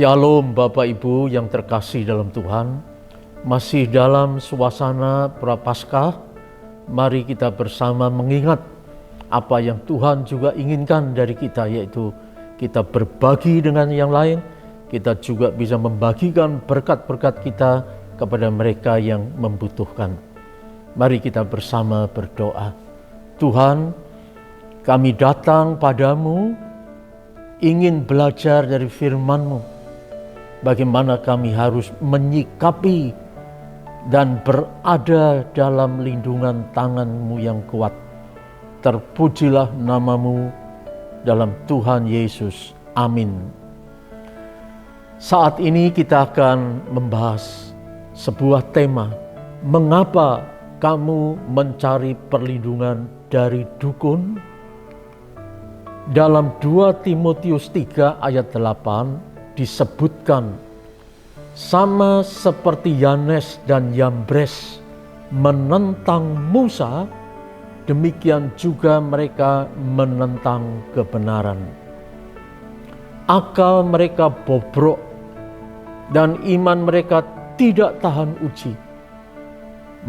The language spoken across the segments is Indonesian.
Shalom Bapak Ibu yang terkasih dalam Tuhan. Masih dalam suasana Prapaskah, mari kita bersama mengingat apa yang Tuhan juga inginkan dari kita, yaitu kita berbagi dengan yang lain. Kita juga bisa membagikan berkat-berkat kita kepada mereka yang membutuhkan. Mari kita bersama berdoa. Tuhan, kami datang padamu ingin belajar dari firman-Mu, bagaimana kami harus menyikapi dan berada dalam lindungan tangan-Mu yang kuat. Terpujilah nama-Mu dalam Tuhan Yesus. Amin. Saat ini kita akan membahas sebuah tema, mengapa kamu mencari perlindungan dari dukun? Dalam 2 Timotius 3 ayat 8 disebutkan, sama seperti Yanes dan Yambres menentang Musa, demikian juga mereka menentang kebenaran. Akal mereka bobrok dan iman mereka tidak tahan uji.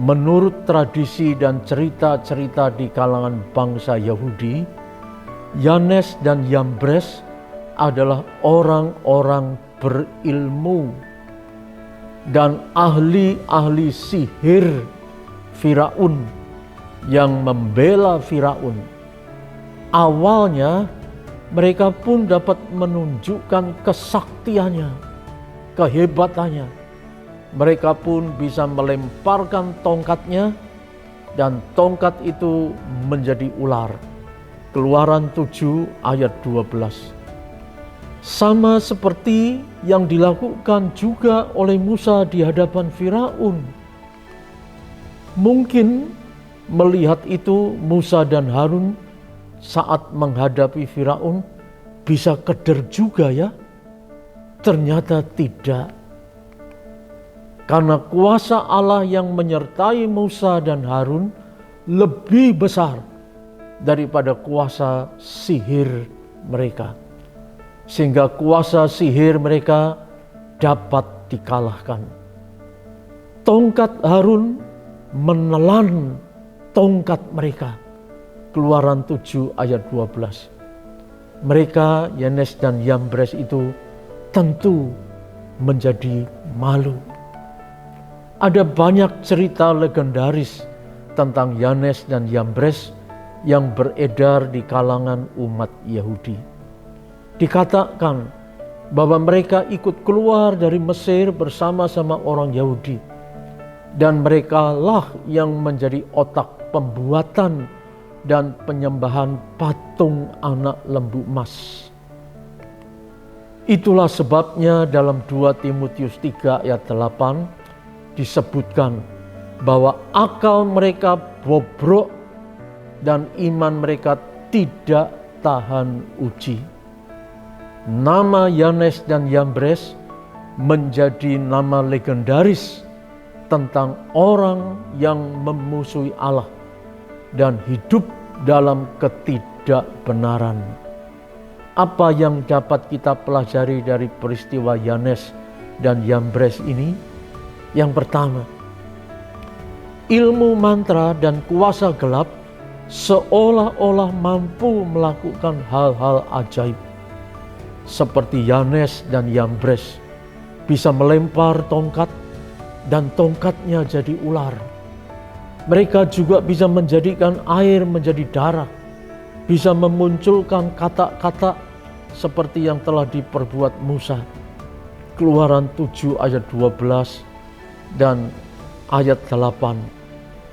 Menurut tradisi dan cerita-cerita di kalangan bangsa Yahudi, Yanes dan Yambres adalah orang-orang berilmu dan ahli-ahli sihir Firaun yang membela Firaun. Awalnya mereka pun dapat menunjukkan kesaktiannya, kehebatannya. Mereka pun bisa melemparkan tongkatnya dan tongkat itu menjadi ular. Keluaran 7 ayat 12. Sama seperti yang dilakukan juga oleh Musa di hadapan Firaun. Mungkin melihat itu Musa dan Harun saat menghadapi Firaun bisa keder juga ya? Ternyata tidak. Karena kuasa Allah yang menyertai Musa dan Harun lebih besar daripada kuasa sihir mereka. Sehingga kuasa sihir mereka dapat dikalahkan. Tongkat Harun menelan tongkat mereka. Keluaran 7 ayat 12. Mereka, Yanes dan Yambres itu tentu menjadi malu. Ada banyak cerita legendaris tentang Yanes dan Yambres yang beredar di kalangan umat Yahudi. Dikatakan bahwa mereka ikut keluar dari Mesir bersama-sama orang Yahudi, dan merekalah yang menjadi otak pembuatan dan penyembahan patung anak lembu emas. Itulah sebabnya dalam 2 Timotius 3 ayat 8 disebutkan bahwa akal mereka bobrok dan iman mereka tidak tahan uji. Nama Yanes dan Yambres menjadi nama legendaris tentang orang yang memusuhi Allah dan hidup dalam ketidakbenaran. Apa yang dapat kita pelajari dari peristiwa Yanes dan Yambres ini? Yang pertama, ilmu mantra dan kuasa gelap seolah-olah mampu melakukan hal-hal ajaib. Seperti Yanes dan Yambres bisa melempar tongkat dan tongkatnya jadi ular. Mereka juga bisa menjadikan air menjadi darah, bisa memunculkan kata-kata seperti yang telah diperbuat Musa. Keluaran 7 ayat 12 dan ayat 8.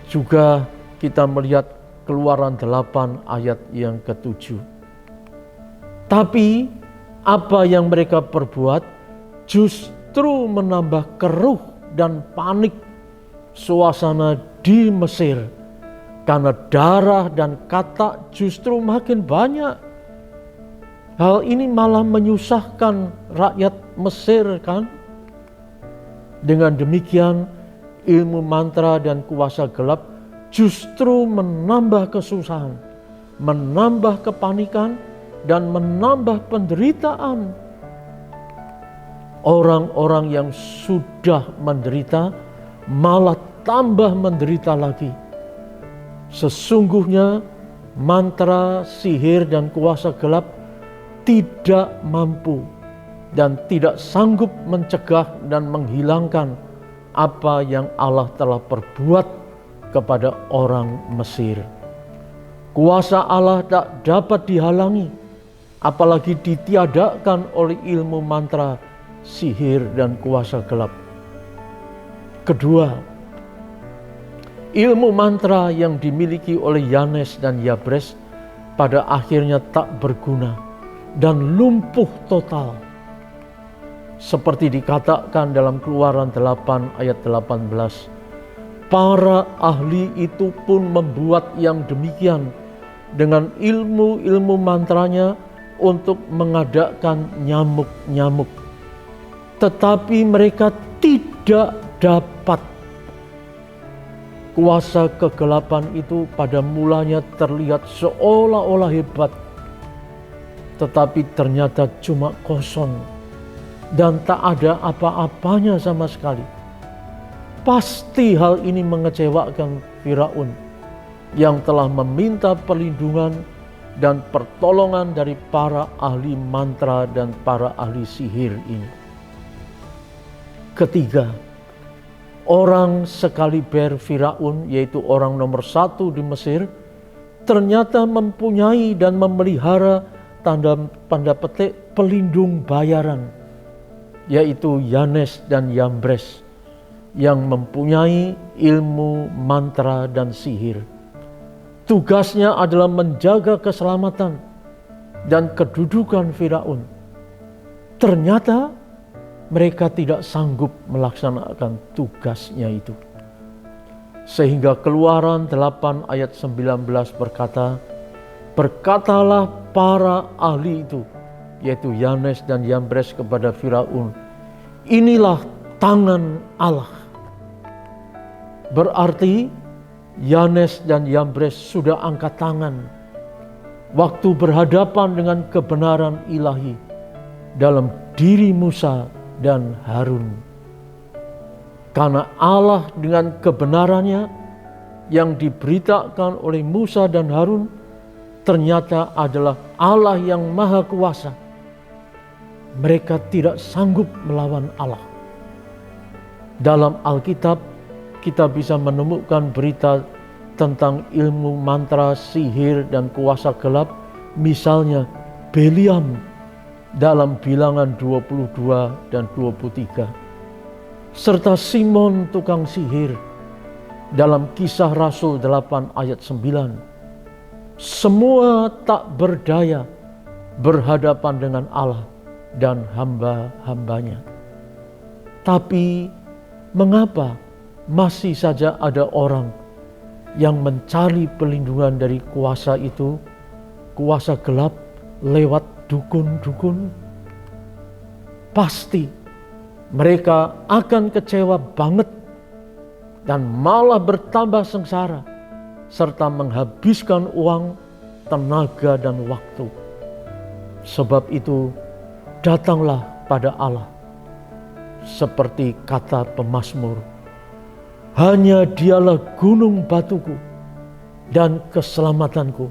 Juga kita melihat Keluaran 8 ayat yang ke-7. Tapi apa yang mereka perbuat justru menambah keruh dan panik suasana di Mesir. Karena darah dan kata justru makin banyak. Hal ini malah menyusahkan rakyat Mesir kan? Dengan demikian ilmu mantra dan kuasa gelap justru menambah kesusahan, menambah kepanikan, dan menambah penderitaan. orang-orang yang sudah menderita malah tambah menderita lagi. Sesungguhnya mantra, sihir, dan kuasa gelap tidak mampu dan tidak sanggup mencegah dan menghilangkan apa yang Allah telah perbuat kepada orang Mesir. Kuasa Allah tak dapat dihalangi, apalagi ditiadakan oleh ilmu mantra, sihir, dan kuasa gelap. Kedua, ilmu mantra yang dimiliki oleh Yanes dan Yabres pada akhirnya tak berguna dan lumpuh total. Seperti dikatakan dalam Keluaran 8 ayat 18, para ahli itu pun membuat yang demikian dengan ilmu-ilmu mantranya untuk mengadakan nyamuk-nyamuk. Tetapi mereka tidak dapat. Kuasa kegelapan itu pada mulanya terlihat seolah-olah hebat, tetapi ternyata cuma kosong dan tak ada apa-apanya sama sekali. Pasti hal ini mengecewakan Firaun yang telah meminta perlindungan dan pertolongan dari para ahli mantra dan para ahli sihir ini. Ketiga, orang sekaliber Firaun, yaitu orang nomor 1 di Mesir, ternyata mempunyai dan memelihara tanda petik pelindung bayaran, yaitu Yanes dan Yambres, yang mempunyai ilmu mantra dan sihir. Tugasnya adalah menjaga keselamatan dan kedudukan Firaun. Ternyata mereka tidak sanggup melaksanakan tugasnya itu. Sehingga Keluaran 8 ayat 19 berkata, berkatalah para ahli itu, yaitu Yanes dan Yambres, kepada Firaun, inilah tangan Allah. Berarti Yanes dan Yambres sudah angkat tangan waktu berhadapan dengan kebenaran ilahi dalam diri Musa dan Harun. Karena Allah dengan kebenarannya yang diberitakan oleh Musa dan Harun ternyata adalah Allah yang maha kuasa. Mereka tidak sanggup melawan Allah. Dalam Alkitab kita bisa menemukan berita tentang ilmu mantra, sihir, dan kuasa gelap. Misalnya Beliam dalam Bilangan 22 dan 23. Serta Simon tukang sihir dalam Kisah Rasul 8 ayat 9. Semua tak berdaya berhadapan dengan Allah dan hamba-hambanya. Tapi mengapa masih saja ada orang yang mencari perlindungan dari kuasa itu, kuasa gelap, lewat dukun-dukun? Pasti mereka akan kecewa banget dan malah bertambah sengsara serta menghabiskan uang, tenaga, dan waktu. Sebab itu datanglah pada Allah seperti kata pemazmur, hanya Dialah gunung batuku dan keselamatanku,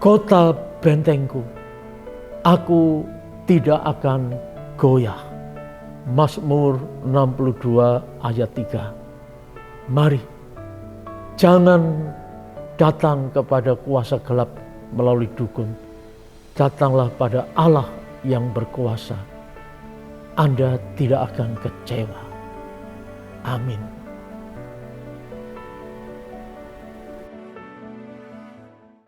kota bentengku. Aku tidak akan goyah. Mazmur 62 ayat 3. Mari, jangan datang kepada kuasa gelap melalui dukun. Datanglah pada Allah yang berkuasa. Anda tidak akan kecewa. Amin.